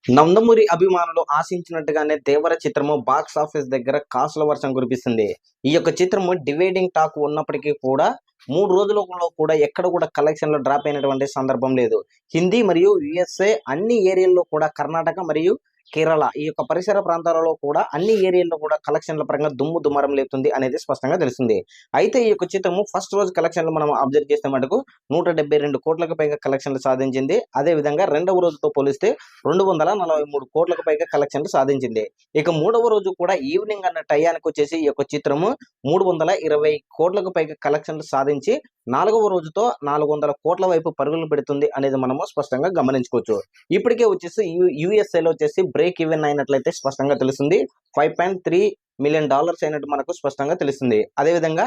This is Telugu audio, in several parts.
నందమూరి అభిమానులు ఆశించినట్టుగానే దేవర చిత్రము బాక్స్ ఆఫీస్ దగ్గర కాసుల వర్షం కురిపిస్తుంది. ఈ యొక్క చిత్రము డివైడింగ్ టాక్ ఉన్నప్పటికీ కూడా 3 రోజులలో కూడా ఎక్కడ కూడా కలెక్షన్‌లో డ్రాప్ అయినటువంటి సందర్భం లేదు. హిందీ మరియు యూఎస్ఏ అన్ని ఏరియాల్లో కూడా కర్ణాటక మరియు కేరళ ఈ యొక్క పరిసర ప్రాంతాలలో కూడా అన్ని ఏరియాల్లో కూడా కలెక్షన్‌ల పరంగా దుమ్ము దుమారం లేపుతుంది అనేది స్పష్టంగా తెలిసింది. అయితే ఈ యొక్క చిత్రము ఫస్ట్ రోజు కలెక్షన్‌లు మనం అబ్జర్వ్ చేస్తే మటుకు 172 కోట్లకు పైగా కలెక్షన్‌లు సాధించింది. అదే విధంగా రెండవ రోజుతో పోలిస్తే 243 కోట్లకు పైగా కలెక్షన్‌లు సాధించింది. ఇక మూడవ రోజు కూడా ఈవినింగ్ అన్న టయానికొచ్చేసి ఈ యొక్క చిత్రము 320 కోట్లకు పైగా కలెక్షన్‌లు సాధించి, నాలుగవ రోజుతో 400 కోట్ల వైపు పరుగులు పెడుతుంది అనేది మనము స్పష్టంగా గమనించుకోవచ్చు. ఇప్పటికే వచ్చేసి యూఎస్ఏలో వచ్చేసి బ్రేక్ ఈవెన్ అయినట్లయితే స్పష్టంగా తెలుస్తుంది. $5.3 మిలియన్ అయినట్టు మనకు స్పష్టంగా తెలుస్తుంది. అదేవిధంగా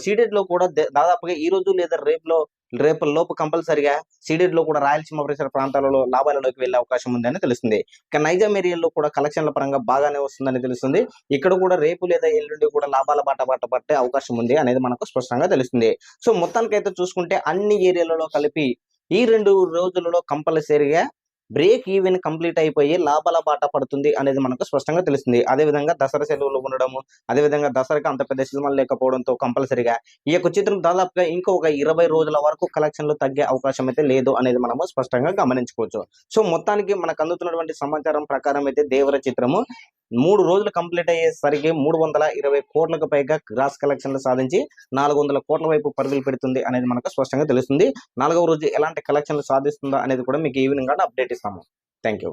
సీడెడ్‌లో కూడా దాదాపుగా ఈ రోజు లేదా రేపటిలోపు కంపల్సరీగా సీడెడ్‌లో కూడా రాయలసీమ పరిసర ప్రాంతాలలో లాభాలలోకి వెళ్ళే అవకాశం ఉందని తెలుస్తుంది. ఇక నైజాం ఏరియాలో కూడా కలెక్షన్ల పరంగా బాగానే వస్తుందని తెలుస్తుంది. ఇక్కడ కూడా రేపు లేదా ఎల్లుండి కూడా లాభాల బాట పట్టే అవకాశం ఉంది అనేది మనకు స్పష్టంగా తెలుస్తుంది. సో మొత్తానికైతే చూసుకుంటే అన్ని ఏరియాలలో కలిపి ఈ 2 రోజులలో కంపల్సరీగా బ్రేక్ ఈవెన్ కంప్లీట్ అయిపోయి లాభాల బాట పడుతుంది అనేది మనకు స్పష్టంగా తెలుస్తుంది. అదేవిధంగా దసరా సెలవులు ఉండడము, అదేవిధంగా దసరాకి అంత పెద్ద సినిమాలు లేకపోవడంతో కంపల్సరీగా ఈ యొక్క చిత్రం దాదాపుగా ఇంకో ఒక 20 రోజుల వరకు కలెక్షన్‌లు తగ్గే అవకాశం అయితే లేదు అనేది మనము స్పష్టంగా గమనించుకోవచ్చు. సో మొత్తానికి మనకు అందుతున్నటువంటి సమాచారం ప్రకారం అయితే దేవర చిత్రము 3 రోజులు కంప్లీట్ అయ్యేసరికి 320 కోట్లకు పైగా గ్రాస్ కలెక్షన్‌లు సాధించి 400 కోట్ల వైపు పరుగులు పెడుతుంది అనేది మనకు స్పష్టంగా తెలుస్తుంది. నాలుగవ రోజు ఎలాంటి కలెక్షన్‌లు సాధిస్తుందా అనేది కూడా మీకు ఈవినింగ్ అప్డేట్ ఇస్తాము. Thank you.